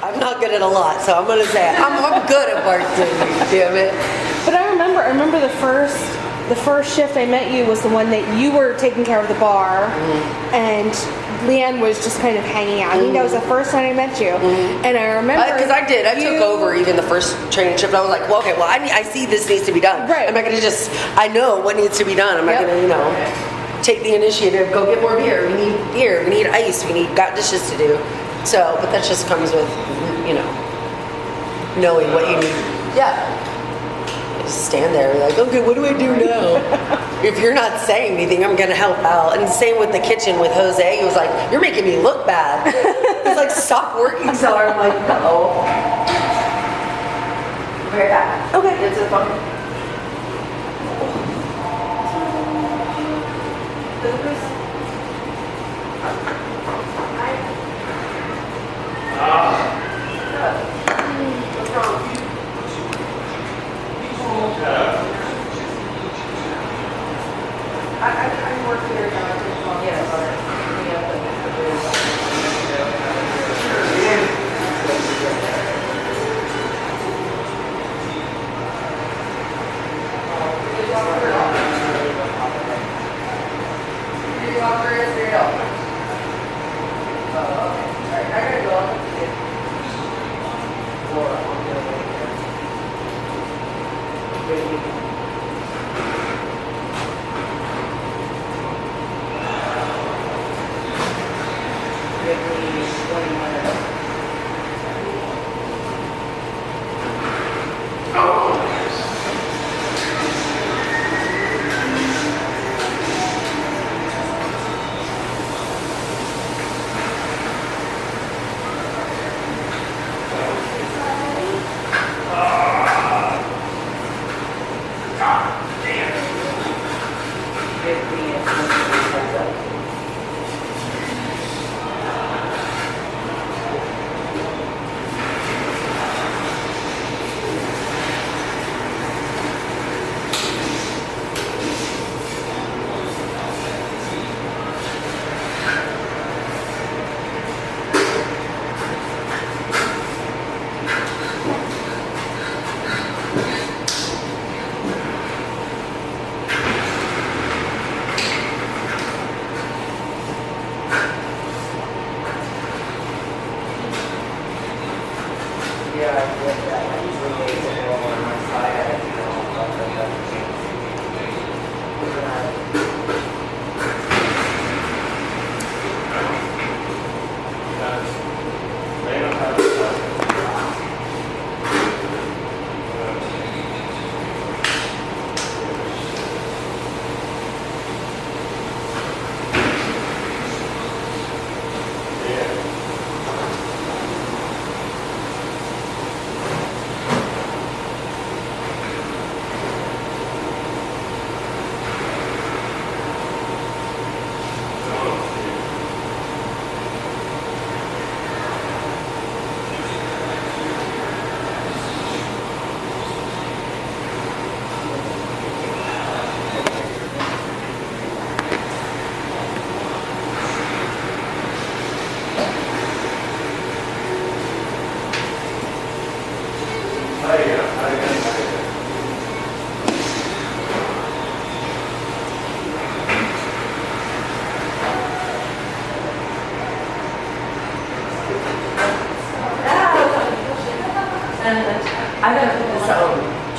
I'm not good at a lot, so I'm gonna say it. I'm good at bartending, damn it. But I remember the first shift I met you was the one that you were taking care of the bar, and Leanne was just kind of hanging out. I think that was the first time I met you, and I remember because I took over even the first training shift. I was like, well, okay, well, I see this needs to be done. Right. I'm not gonna I know what needs to be done. I'm not gonna, take the initiative. Go get more beer. We need beer. We need ice. Got dishes to do. So, but that just comes with, knowing what you need. Yeah. Just stand there and like, okay, what do I do now? If you're not saying anything, I'm gonna help out. And same with the kitchen with Jose. He was like, you're making me look bad. He's like, stop working so hard. I'm like, no. Be right back. Okay. Get to the phone. What's wrong? I work here now. I gotta put this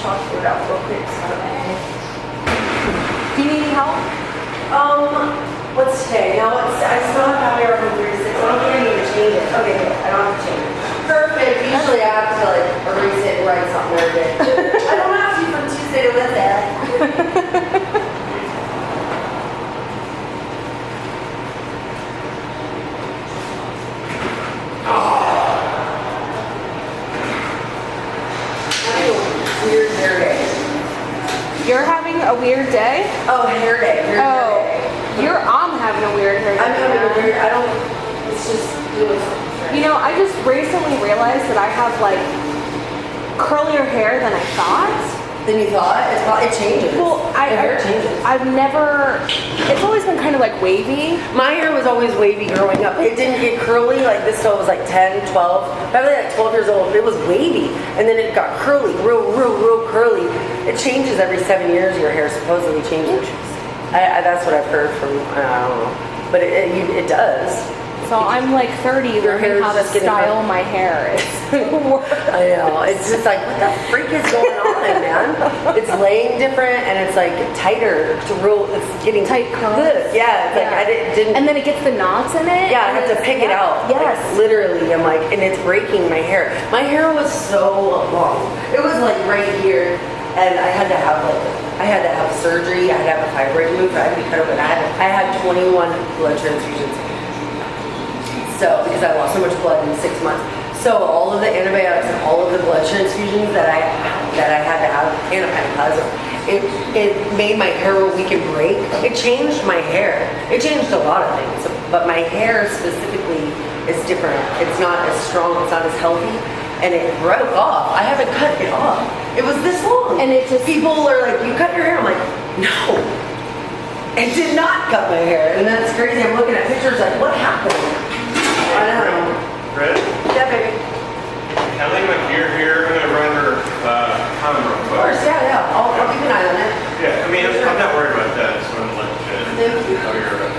chalkboard out real quick. Do you need any help? What's today? No, I still have to wear from 3 to 6. I don't think I need to change it. Okay, good. I don't have to change it. Perfect. Usually I have to erase it and write something every day. I don't have to from Tuesday to Wednesday. Weird hair day. You're having a weird day? Oh, hair day. Hair day. I'm having a weird hair day. I'm having a weird, it's just, I just recently realized that I have curlier hair than I thought. than you thought? It changes. Well, Your hair changes. I've never. It's always been kind of like wavy. My hair was always wavy growing up. It didn't get curly like this till I was like 10, 12. Probably like 12 years old. It was wavy. And then it got curly, real curly. It changes every 7 years, your hair supposedly changes. That's what I've heard from, I don't know. But it does. So I'm like 30 learning how to style my hair. I know. It's just like, what the freak is going on, man? It's laying different and it's like tighter. It's getting tight curls. Good. Yeah. It's like I didn't. And then it gets the knots in it. Yeah, I have to pick it out. Yes. Like, literally, I'm like, and it's breaking my hair. My hair was so long. It was like right here, and I had to have surgery. I had to have a fibroid removed. I had to be cut open. I had 21 blood transfusions. So, because I lost so much blood in 6 months. So all of the antibiotics and all of the blood transfusions that I had to have, and anaplasma, it made my hair weak and break. It changed my hair. It changed a lot of things. But my hair specifically is different. It's not as strong, it's not as healthy. And it broke off. I haven't cut it off. It was this long. And it just... People are like, you cut your hair? I'm like, no. I did not cut my hair. And that's crazy. I'm looking at pictures like, what happened? I don't know. Britt? Yeah, baby. Can I leave my gear here? I'm going to run her camera. Of course, yeah. I'll keep an eye on it. Yeah, I mean, I'm not worried about that, so I'm going to let you. Thank you. Oh, you're right.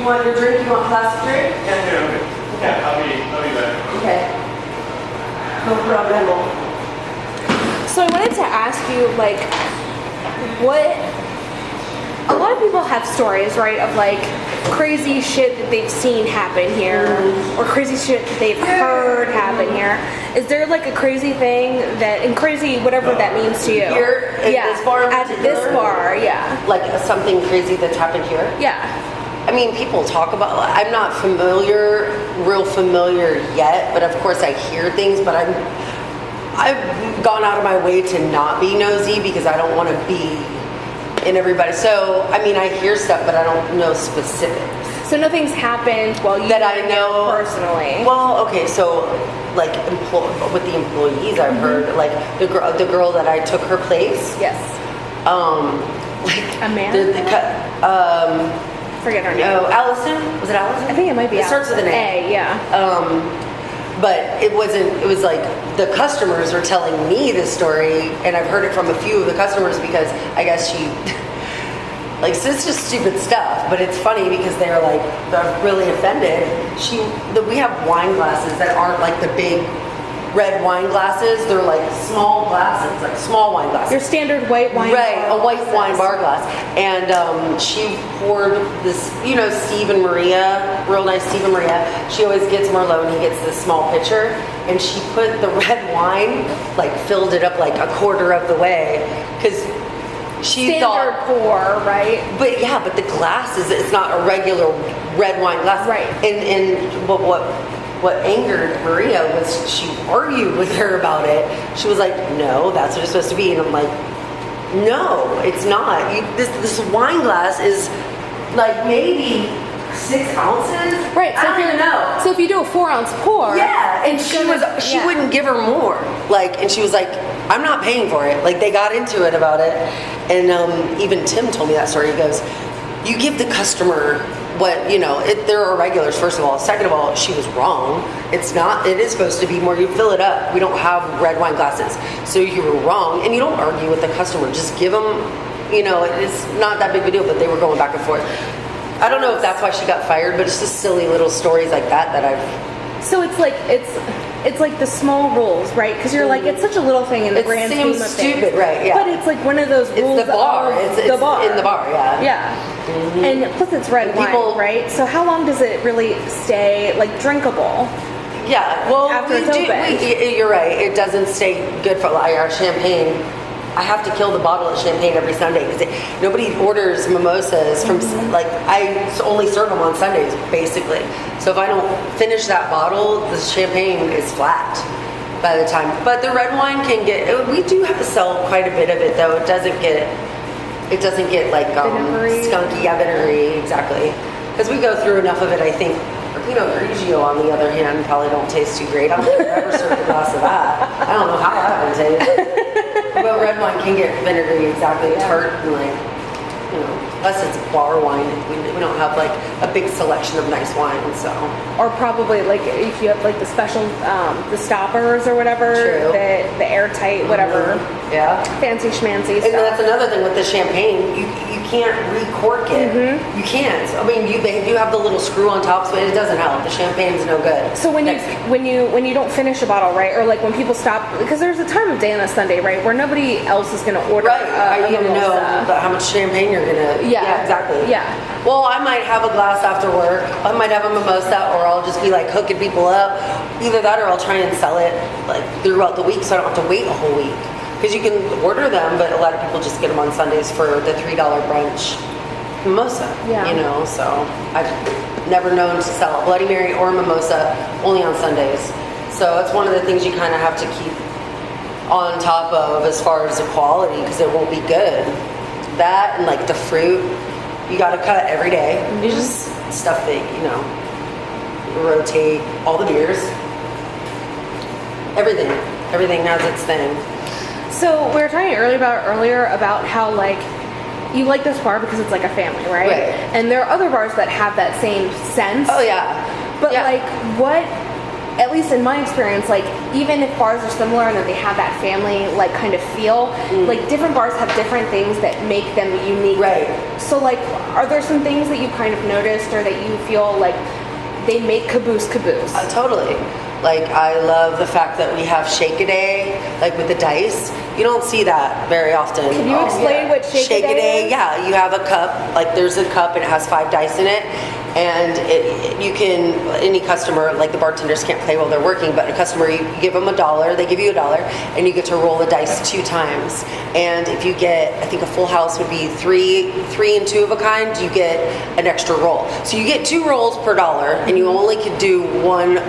You want your drink? You want plastic drink? Yeah, okay. Yeah, I'll be back. Okay. No problem. So I wanted to ask you, like, what... A lot of people have stories, right, of like crazy shit that they've seen happen here, or crazy shit that they've heard happen here. Is there like a crazy thing and crazy whatever that means to you? Here at this bar? At this bar, yeah. Like something crazy that's happened here? Yeah. I mean, people talk about, I'm not real familiar yet, but of course I hear things, but I've gone out of my way to not be nosy because I don't want to be in everybody. So, I mean, I hear stuff, but I don't know specifics. So nothing's happened while you that I know personally. Well, okay, so like with the employees, I've heard like the girl that I took her place. Yes. Like Amanda. Forget her name. No, Allison. Was it Allison? I think it might be. It starts with an A. Yeah. But it wasn't. It was like the customers were telling me this story, and I've heard it from a few of the customers because I guess she, like, so it's just stupid stuff. But it's funny because they're really offended. We have wine glasses that aren't like the big red wine glasses. They're like small glasses, like small wine glasses. Your standard white wine. Right, bar a white wine bar glass. And she poured this, Steve and Maria, real nice Steve and Maria. She always gets Merlot and he gets this small pitcher. And she put the red wine, like filled it up like a quarter of the way. Because she standard pour, right? But yeah, but the glass it's not a regular red wine glass. Right. And what angered Maria was she argued with her about it. She was like, no, that's what it's supposed to be. And I'm like, no, it's not. This wine glass is like maybe 6 ounces. Right. I don't even know. So if you do a 4-ounce pour. Yeah. And she wouldn't give her more. And she was like, I'm not paying for it. Like, they got into it about it. And even Tim told me that story. He goes, you give the customer there are regulars, first of all. Second of all, she was wrong. It is supposed to be more, you fill it up. We don't have red wine glasses. So you were wrong, and you don't argue with the customer. Just give them, it's not that big of a deal, but they were going back and forth. I don't know if that's why she got fired, but it's just silly little stories like that I've... So it's like the small rules, right? Because you're like, it's such a little thing in the grand scheme of things. It seems stupid, right? Yeah. But it's like one of those rules. It's the bar. It's the bar. in the bar, yeah. Yeah. Mm-hmm. And plus it's red wine, right? So how long does it really stay drinkable? Yeah. Well, after it's opened. You're right. It doesn't stay good for our champagne. I have to kill the bottle of champagne every Sunday because nobody orders mimosas from I only serve them on Sundays basically. So if I don't finish that bottle, the champagne is flat by the time. But the red wine we do have to sell quite a bit of it though. It doesn't get skunky, vinegary, exactly. Because we go through enough of it, I think. Pinot Grigio, on the other hand, probably don't taste too great. I don't think I've ever served a glass of that. I don't know how that would taste. But red wine can get vinegary, exactly, tart, and like, you know, plus it's bar wine. We don't have like a big selection of nice wines, so. Or probably like if you have like the special, the stoppers or whatever, True. the airtight, whatever. Yeah. Fancy schmancy And stuff. that's another thing with the champagne. You can't recork it. You can't. I mean, they do have the little screw on top, but it doesn't help. The champagne's no good. So when you don't finish a bottle, right, or like when people stop, because there's a time of day on a Sunday, right, where nobody else is going to order. Right. How are you going to know how much champagne you're going to... Yeah. Exactly. Yeah. Well, I might have a glass after work. I might have a mimosa, or I'll just be like hooking people up. Either that, or I'll try and sell it like throughout the week, so I don't have to wait a whole week. Because you can order them, but a lot of people just get them on Sundays for the $3 brunch mimosa. Yeah. You know, so I've never known to sell a Bloody Mary or a mimosa only on Sundays. So it's one of the things you kind of have to keep on top of as far as the quality, because it won't be good. That and like the fruit, you got to cut every day. You just stuff that, you know, rotate all the beers. Everything has its thing. So we were talking earlier about how like you like this bar because it's like a family, right? Right. And there are other bars that have that same sense. Oh yeah. But Yeah. like what, at least in my experience, like even if bars are similar and that they have that family like kind of feel, like different bars have different things that make them unique. Right. So like, are there some things that you kind of noticed or that you feel like they make Caboose? Totally. Like, I love the fact that we have Shake-A-Day, like with the dice. You don't see that very often. Can you explain what Shake-A-Day is? Yeah, you have a cup, like there's a cup and it has 5 dice in it. And you can, any customer, like the bartenders can't play while they're working, but a customer, you give them $1, they give you $1, and you get to roll the dice 2 times. And if you get, I think a full house would be three and 2 of a kind, you get an extra roll. So you get 2 rolls per dollar, and you only could do $1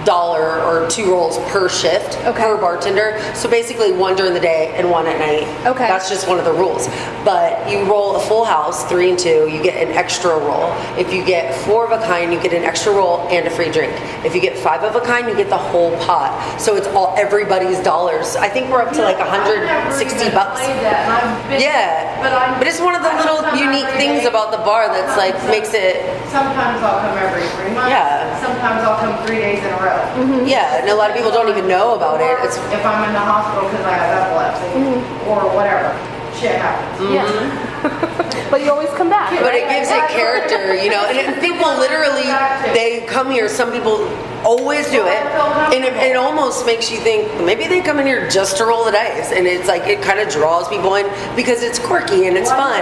or 2 rolls per shift per bartender. So basically 1 during the day and 1 at night. Okay. That's just one of the rules. But you roll a full house, 3 and 2, you get an extra roll. If you get 4 of a kind, you get an extra roll and a free drink. If you get 5 of a kind, you get the whole pot. So it's all everybody's dollars. I think we're up to like $160. Yeah. But it's one of the little unique things about the bar that's like makes it. Sometimes I'll come every 3 months. Yeah. Sometimes I'll come 3 days in a row. Yeah, and a lot of people don't even know about it. It's if I'm in the hospital because I have epilepsy or whatever, shit happens. Yeah. But you always come back. But it gives it character, you know, and people literally, they come here, some people always do it, and it almost makes you think, maybe they come in here just to roll the dice, and it's like, it kind of draws people in, because it's quirky and it's fun.